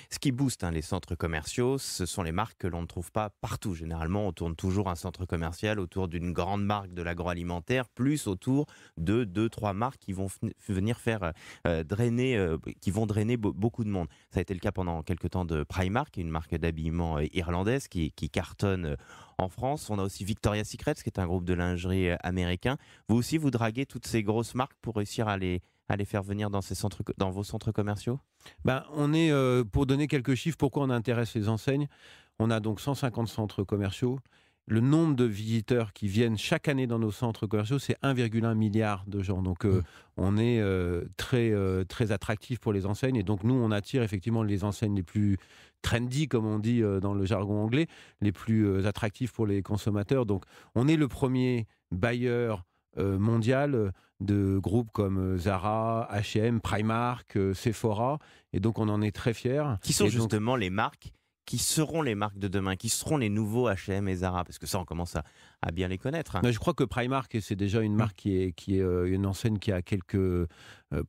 Ce qui booste les centres commerciaux, ce sont les marques que l'on ne trouve pas partout. Généralement, on tourne toujours un centre commercial autour d'une grande marque de l'agroalimentaire, plus autour de deux, trois marques qui vont venir faire drainer, qui vont drainer beaucoup de monde. Ça a été le cas pendant quelques temps de Primark, une marque d'habillement irlandaise qui cartonne en France. On a aussi Victoria's Secret, qui est un groupe de lingerie américain. Vous aussi, vous draguez toutes ces grosses marques pour réussir à les faire venir dans dans vos centres commerciaux? Ben, pour donner quelques chiffres, pourquoi on intéresse les enseignes, on a donc 150 centres commerciaux. Le nombre de visiteurs qui viennent chaque année dans nos centres commerciaux, c'est 1,1 milliard de gens. Donc, on est très attractif pour les enseignes. Et donc, nous, on attire effectivement les enseignes les plus trendy, comme on dit dans le jargon anglais, les plus attractifs pour les consommateurs. Donc, on est le premier bailleur mondial de groupes comme Zara, H&M, Primark, Sephora. Et donc, on en est très fiers. Qui sont Et donc, justement les marques qui seront les marques de demain, qui seront les nouveaux H&M et Zara? Parce que ça, on commence à bien les connaître. mais je crois que Primark, c'est déjà une marque qui est une enseigne qui a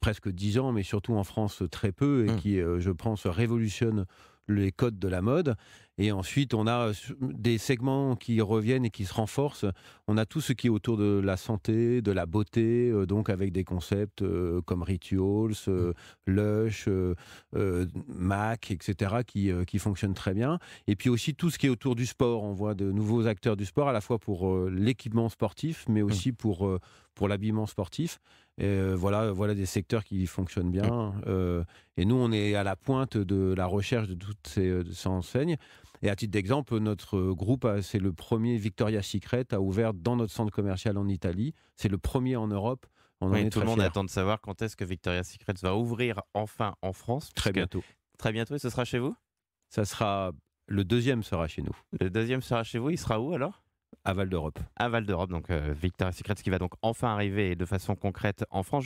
presque 10 ans, mais surtout en France très peu, et Mmh. qui, je pense, révolutionne les codes de la mode. Et ensuite, on a des segments qui reviennent et qui se renforcent. On a tout ce qui est autour de la santé, de la beauté, donc avec des concepts comme Rituals, Lush, MAC, etc., qui fonctionnent très bien. Et puis aussi tout ce qui est autour du sport. On voit de nouveaux acteurs du sport, à la fois pour l'équipement sportif, mais Mmh. aussi pour l'habillement sportif. Et voilà des secteurs qui fonctionnent Mmh. bien. Et nous, on est à la pointe de la recherche de toutes ces enseignes. Et à titre d'exemple, notre groupe, c'est le premier Victoria's Secret à ouvert dans notre centre commercial en Italie. C'est le premier en Europe. On en Oui, est tout le très monde fiers. attend de savoir quand est-ce que Victoria's Secret va ouvrir enfin en France, Très puisque bientôt. très bientôt, et ce sera chez vous? Le deuxième sera chez nous, Le deuxième sera chez vous, il sera où alors? à Val d'Europe. À Val d'Europe, donc Victoria's Secret qui va donc enfin arriver de façon concrète en France.